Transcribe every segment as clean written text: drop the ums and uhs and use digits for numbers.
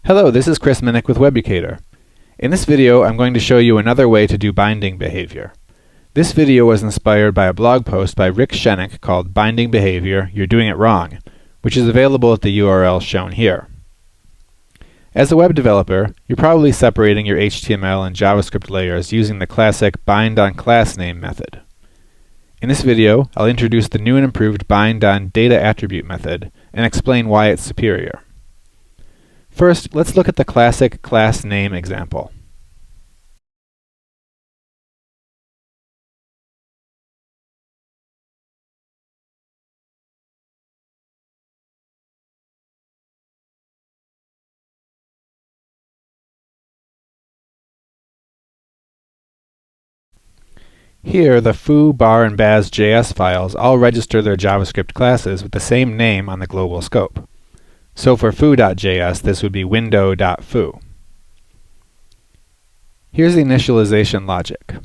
Hello, this is Chris Minnick with Webucator. In this video, I'm going to show you another way to do binding behavior. This video was inspired by a blog post by Rick Shennick called Binding Behavior, You're Doing It Wrong, which is available at the URL shown here. As a web developer, you're probably separating your HTML and JavaScript layers using the classic bind-on-class-name method. In this video, I'll introduce the new and improved bind-on-data-attribute method and explain why it's superior. First, let's look at the classic class name example. Here, the foo, bar, and baz.js files all register their JavaScript classes with the same name on the global scope. So for foo.js, this would be window.foo. Here's the initialization logic.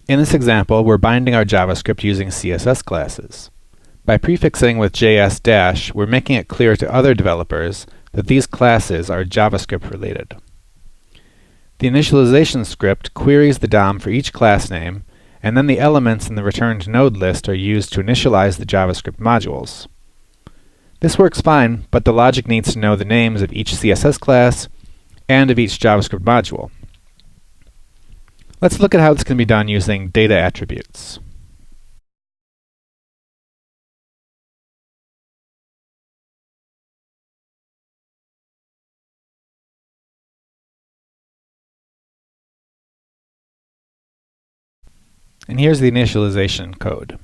In this example, we're binding our JavaScript using CSS classes. By prefixing with JS-, we're making it clear to other developers that these classes are JavaScript related. The initialization script queries the DOM for each class name, and then the elements in the returned node list are used to initialize the JavaScript modules. This works fine, but the logic needs to know the names of each CSS class and of each JavaScript module. Let's look at how this can be done using data attributes. And here's the initialization code.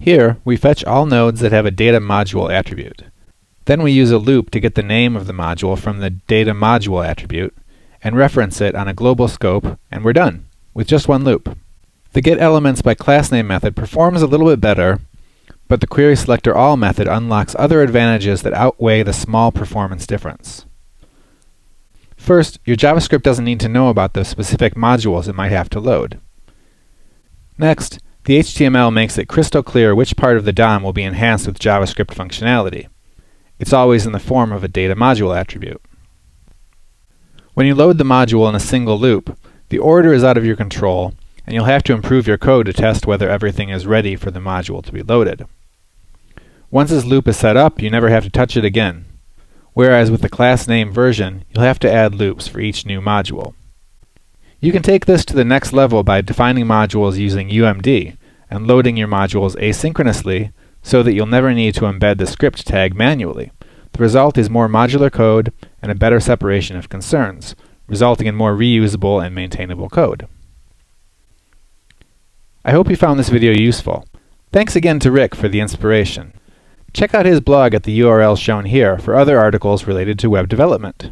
Here, we fetch all nodes that have a data module attribute. Then we use a loop to get the name of the module from the data module attribute and reference it on a global scope, and we're done with just one loop. The getElementsByClassName method performs a little bit better, but the querySelectorAll method unlocks other advantages that outweigh the small performance difference. First, your JavaScript doesn't need to know about the specific modules it might have to load. Next, the HTML makes it crystal clear which part of the DOM will be enhanced with JavaScript functionality. It's always in the form of a data module attribute. When you load the module in a single loop, the order is out of your control, and you'll have to improve your code to test whether everything is ready for the module to be loaded. Once this loop is set up, you never have to touch it again, whereas with the class name version, you'll have to add loops for each new module. You can take this to the next level by defining modules using UMD and loading your modules asynchronously so that you'll never need to embed the script tag manually. The result is more modular code and a better separation of concerns, resulting in more reusable and maintainable code. I hope you found this video useful. Thanks again to Rick for the inspiration. Check out his blog at the URL shown here for other articles related to web development.